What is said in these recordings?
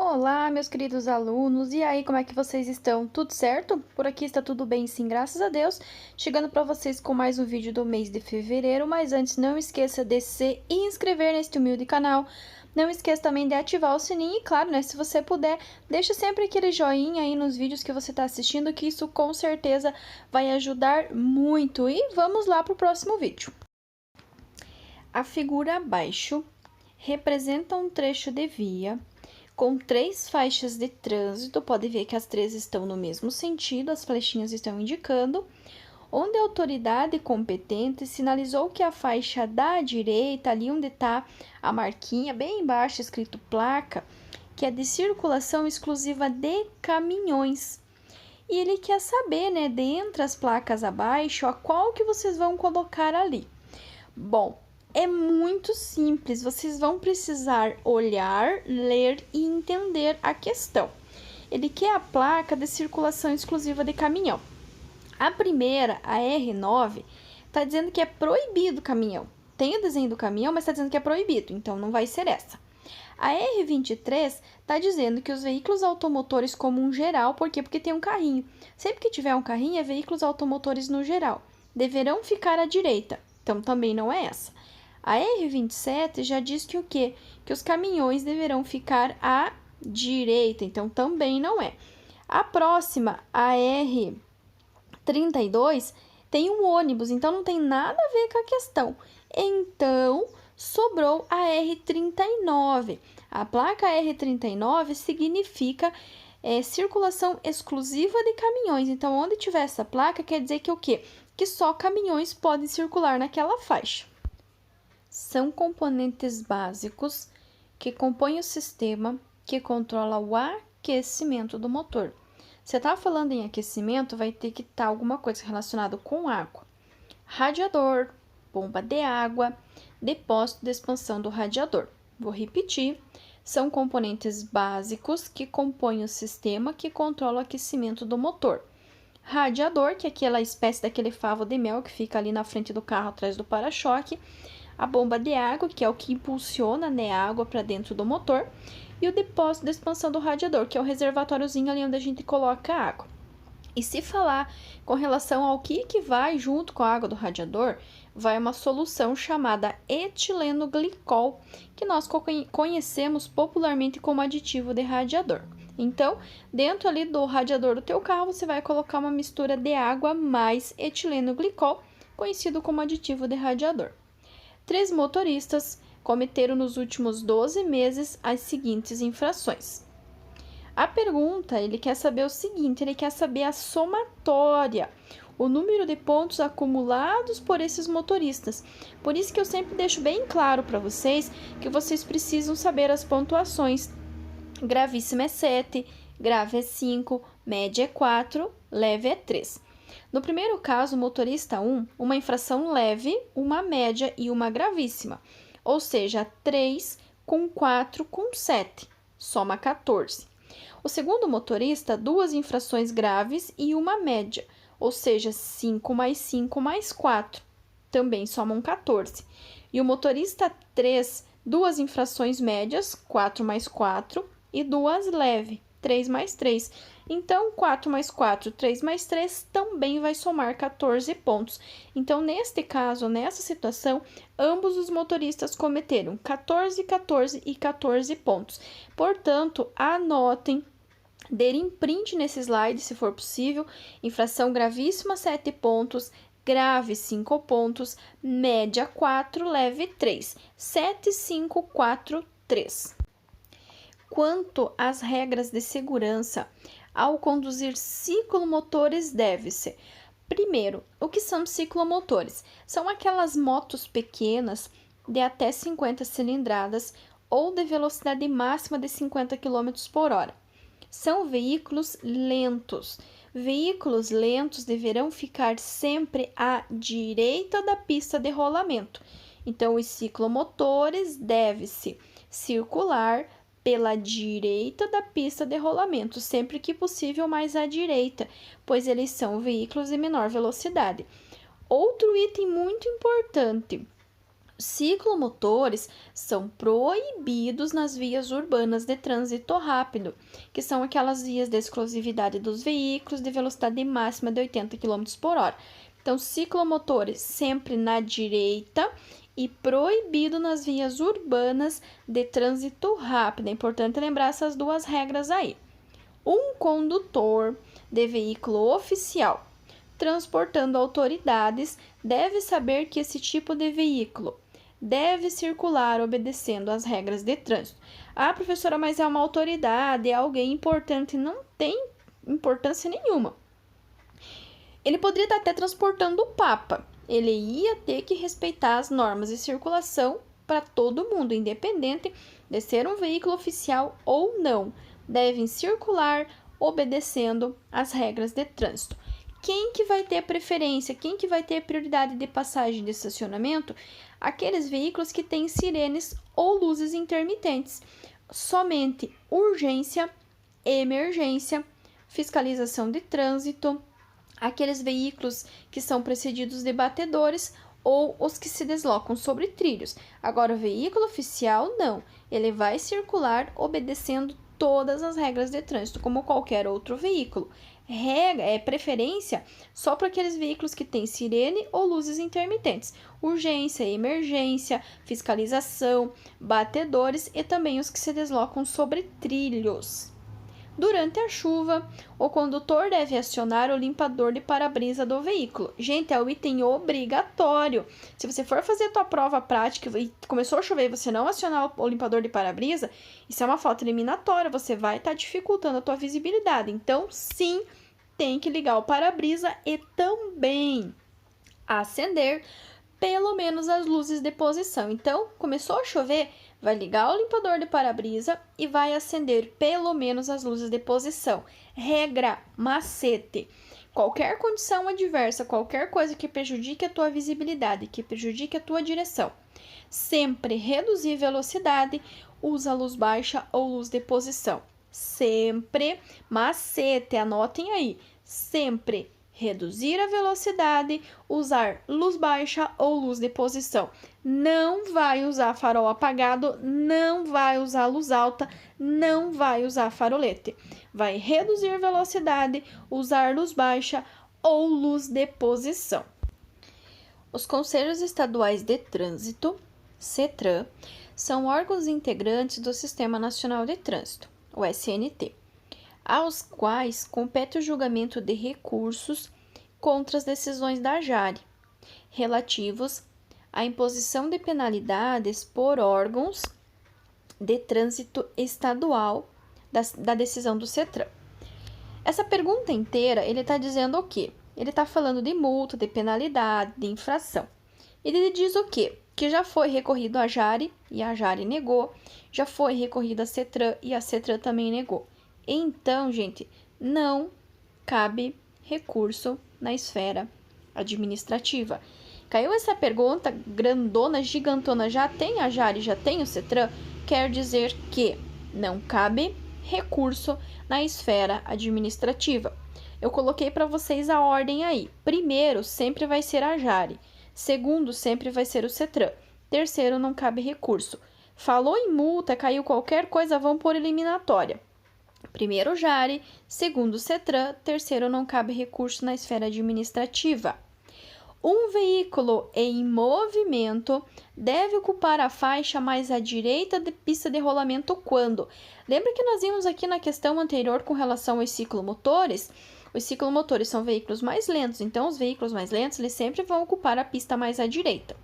Olá, meus queridos alunos, e aí, como é que vocês estão? Tudo certo? Por aqui está tudo bem, sim, graças a Deus. Chegando para vocês com mais um vídeo do mês de fevereiro, mas antes não esqueça de se inscrever neste humilde canal. Não esqueça também de ativar o sininho e, claro, né, se você puder, deixa sempre aquele joinha aí nos vídeos que você está assistindo, que isso com certeza vai ajudar muito. E vamos lá para o próximo vídeo. A figura abaixo representa um trecho de via com 3 faixas de trânsito. Pode ver que as 3 estão no mesmo sentido, as flechinhas estão indicando, onde a autoridade competente sinalizou que a faixa da direita, ali onde está a marquinha, bem embaixo, escrito placa, que é de circulação exclusiva de caminhões. E ele quer saber, né, dentre as placas abaixo, a qual que vocês vão colocar ali. Bom, é muito simples, vocês vão precisar olhar, ler e entender a questão. Ele quer a placa de circulação exclusiva de caminhão. A primeira, a R9, está dizendo que é proibido caminhão. Tem o desenho do caminhão, mas está dizendo que é proibido, então não vai ser essa. A R23 está dizendo que os veículos automotores como um geral, por quê? Porque tem um carrinho. Sempre que tiver um carrinho, é veículos automotores no geral. Deverão ficar à direita, então também não é essa. A R27 já diz que o quê? Que os caminhões deverão ficar à direita, então também não é. A próxima, a R32, tem um ônibus, então não tem nada a ver com a questão. Então, sobrou a R39. A placa R39 significa circulação exclusiva de caminhões. Então, onde tiver essa placa, quer dizer que o quê? Que só caminhões podem circular naquela faixa. São componentes básicos que compõem o sistema que controla o aquecimento do motor. Se está falando em aquecimento, vai ter que estar alguma coisa relacionada com água. Radiador, bomba de água, depósito de expansão do radiador. Vou repetir. São componentes básicos que compõem o sistema que controla o aquecimento do motor. Radiador, que é aquela espécie daquele favo de mel que fica ali na frente do carro, atrás do para-choque. A bomba de água, que é o que impulsiona, né, a água para dentro do motor, e o depósito de expansão do radiador, que é o reservatóriozinho ali onde a gente coloca a água. E se falar com relação ao que vai junto com a água do radiador, vai uma solução chamada etileno glicol, que nós conhecemos popularmente como aditivo de radiador. Então, dentro ali do radiador do teu carro, você vai colocar uma mistura de água mais etileno glicol, conhecido como aditivo de radiador. 3 motoristas cometeram nos últimos 12 meses as seguintes infrações. A pergunta, ele quer saber o seguinte, ele quer saber a somatória, o número de pontos acumulados por esses motoristas. Por isso que eu sempre deixo bem claro para vocês que vocês precisam saber as pontuações. Gravíssima é 7, grave é 5, média é 4, leve é 3. No primeiro caso, o motorista 1, uma infração leve, uma média e uma gravíssima. Ou seja, 3 com 4 com 7, soma 14. O segundo motorista, 2 infrações graves e uma média, ou seja, 5 mais 5 mais 4, também somam 14. E o motorista 3, 2 infrações médias, 4 mais 4, e 2 leve, 3 mais 3. Então, 4 mais 4, 3 mais 3, também vai somar 14 pontos. Então, neste caso, nessa situação, ambos os motoristas cometeram 14, 14 e 14 pontos. Portanto, anotem, deem print nesse slide, se for possível. Infração gravíssima, 7 pontos. Grave, 5 pontos. Média, 4. Leve, 3. 7, 5, 4, 3. Quanto às regras de segurança, ao conduzir ciclomotores deve-se. Primeiro, o que são ciclomotores? São aquelas motos pequenas de até 50 cilindradas ou de velocidade máxima de 50 km por hora. São veículos lentos. Veículos lentos deverão ficar sempre à direita da pista de rolamento. Então, os ciclomotores devem-se circular pela direita da pista de rolamento, sempre que possível mais à direita, pois eles são veículos de menor velocidade. Outro item muito importante, Ciclomotores são proibidos nas vias urbanas de trânsito rápido, que são aquelas vias de exclusividade dos veículos de velocidade máxima de 80 km por hora. Então, ciclomotores sempre na direita e proibido nas vias urbanas de trânsito rápido. É importante lembrar essas duas regras aí. Um condutor de veículo oficial transportando autoridades deve saber que esse tipo de veículo deve circular obedecendo às regras de trânsito. Ah, professora, mas é uma autoridade, é alguém importante. Não tem importância nenhuma. Ele poderia estar até transportando o Papa. Ele ia ter que respeitar as normas de circulação para todo mundo, independente de ser um veículo oficial ou não. Devem circular obedecendo às regras de trânsito. Quem que vai ter preferência? Quem que vai ter prioridade de passagem de estacionamento? Aqueles veículos que têm sirenes ou luzes intermitentes. Somente urgência, emergência, fiscalização de trânsito, aqueles veículos que são precedidos de batedores ou os que se deslocam sobre trilhos. Agora, o veículo oficial, não. Ele vai circular obedecendo todas as regras de trânsito, como qualquer outro veículo. Preferência só para aqueles veículos que têm sirene ou luzes intermitentes, urgência, emergência, fiscalização, batedores e também os que se deslocam sobre trilhos. Durante a chuva, o condutor deve acionar o limpador de para-brisa do veículo. Gente, é o item obrigatório. Se você for fazer a tua prova prática e começou a chover e você não acionar o limpador de para-brisa, isso é uma falta eliminatória, você vai estar dificultando a tua visibilidade. Então, sim, tem que ligar o para-brisa e também acender pelo menos as luzes de posição. Então, começou a chover, vai ligar o limpador de para-brisa e vai acender pelo menos as luzes de posição. Regra, macete. Qualquer condição adversa, qualquer coisa que prejudique a tua visibilidade, que prejudique a tua direção, sempre reduzir velocidade, usa luz baixa ou luz de posição. Sempre, macete, anotem aí, sempre reduzir a velocidade, usar luz baixa ou luz de posição. Não vai usar farol apagado, não vai usar luz alta, não vai usar farolete. Vai reduzir velocidade, usar luz baixa ou luz de posição. Os Conselhos Estaduais de Trânsito, CETRAN, são órgãos integrantes do Sistema Nacional de Trânsito, o SNT, aos quais compete o julgamento de recursos contra as decisões da AJARE, relativos à imposição de penalidades por órgãos de trânsito estadual da decisão do CETRAN. Essa pergunta inteira, ele está dizendo o quê? Ele está falando de multa, de penalidade, de infração. Ele diz o quê? Que já foi recorrido à AJARE e a AJARE negou, já foi recorrido à CETRAN e a CETRAN também negou. Então, gente, não cabe recurso na esfera administrativa. Caiu essa pergunta grandona, gigantona, já tem a AJARE, já tem o CETRAN? Quer dizer que não cabe recurso na esfera administrativa. Eu coloquei para vocês a ordem aí. Primeiro, sempre vai ser a AJARE. Segundo, sempre vai ser o CETRAN. Terceiro, não cabe recurso. Falou em multa, caiu qualquer coisa, vão por eliminatória. Primeiro, AJARE. Segundo, CETRAN. Terceiro, não cabe recurso na esfera administrativa. Um veículo em movimento deve ocupar a faixa mais à direita da pista de rolamento quando? Lembra que nós vimos aqui na questão anterior com relação aos ciclomotores? Os ciclomotores são veículos mais lentos, então os veículos mais lentos eles sempre vão ocupar a pista mais à direita.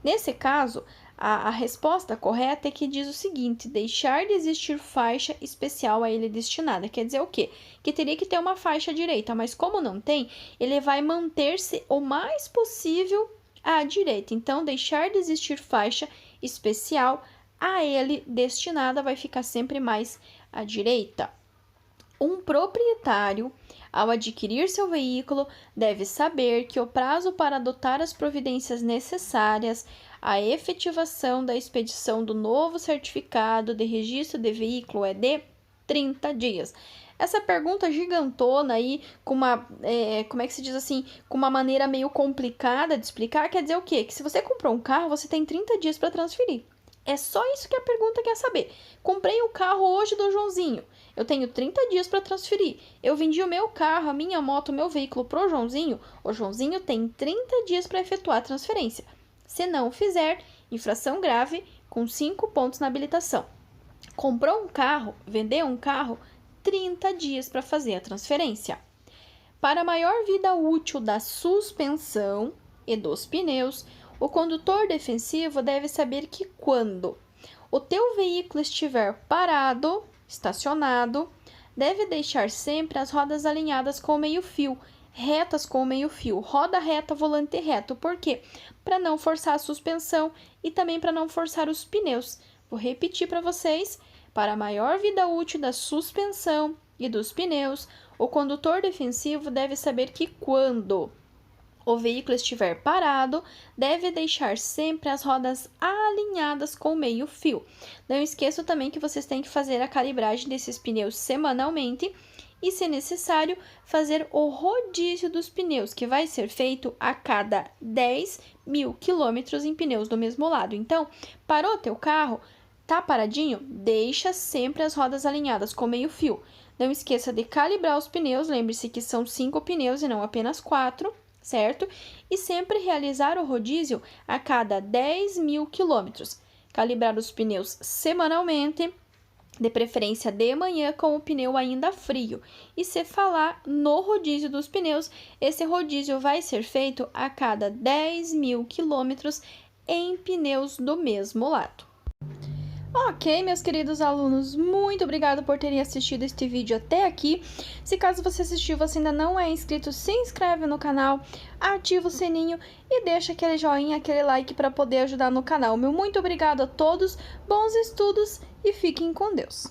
Nesse caso, a resposta correta é que diz o seguinte: deixar de existir faixa especial a ele destinada. Quer dizer o quê? Que teria que ter uma faixa à direita, mas como não tem, ele vai manter-se o mais possível à direita. Então, deixar de existir faixa especial a ele destinada vai ficar sempre mais à direita. Um proprietário, ao adquirir seu veículo, deve saber que o prazo para adotar as providências necessárias à efetivação da expedição do novo certificado de registro de veículo é de 30 dias. Essa pergunta gigantona aí, com uma, como é que se diz assim, com uma maneira meio complicada de explicar, quer dizer o quê? Que se você comprou um carro, você tem 30 dias para transferir. É só isso que a pergunta quer saber. Comprei o carro hoje do Joãozinho. Eu tenho 30 dias para transferir. Eu vendi o meu carro, a minha moto, o meu veículo pro Joãozinho. O Joãozinho tem 30 dias para efetuar a transferência. Se não fizer, infração grave com 5 pontos na habilitação. Comprou um carro, vendeu um carro, 30 dias para fazer a transferência. Para maior vida útil da suspensão e dos pneus, o condutor defensivo deve saber que quando o teu veículo estiver parado, estacionado, deve deixar sempre as rodas alinhadas com o meio-fio, retas com o meio-fio, roda reta, volante reto. Por quê? Para não forçar a suspensão e também para não forçar os pneus. Vou repetir para vocês. Para maior vida útil da suspensão e dos pneus, o condutor defensivo deve saber que quando o veículo estiver parado, deve deixar sempre as rodas alinhadas com o meio-fio. Não esqueça também que vocês têm que fazer a calibragem desses pneus semanalmente e, se necessário, fazer o rodízio dos pneus, que vai ser feito a cada 10.000 quilômetros em pneus do mesmo lado. Então, parou teu carro? Tá paradinho? Deixa sempre as rodas alinhadas com meio-fio. Não esqueça de calibrar os pneus, lembre-se que são 5 pneus e não apenas 4, certo? E sempre realizar o rodízio a cada 10.000 quilômetros. Calibrar os pneus semanalmente, de preferência de manhã com o pneu ainda frio. E se falar no rodízio dos pneus, esse rodízio vai ser feito a cada 10.000 quilômetros em pneus do mesmo lado. Ok, meus queridos alunos, muito obrigada por terem assistido este vídeo até aqui. Se caso você assistiu, você ainda não é inscrito, se inscreve no canal, ativa o sininho e deixa aquele joinha, aquele like para poder ajudar no canal. Meu muito obrigado a todos, bons estudos e fiquem com Deus.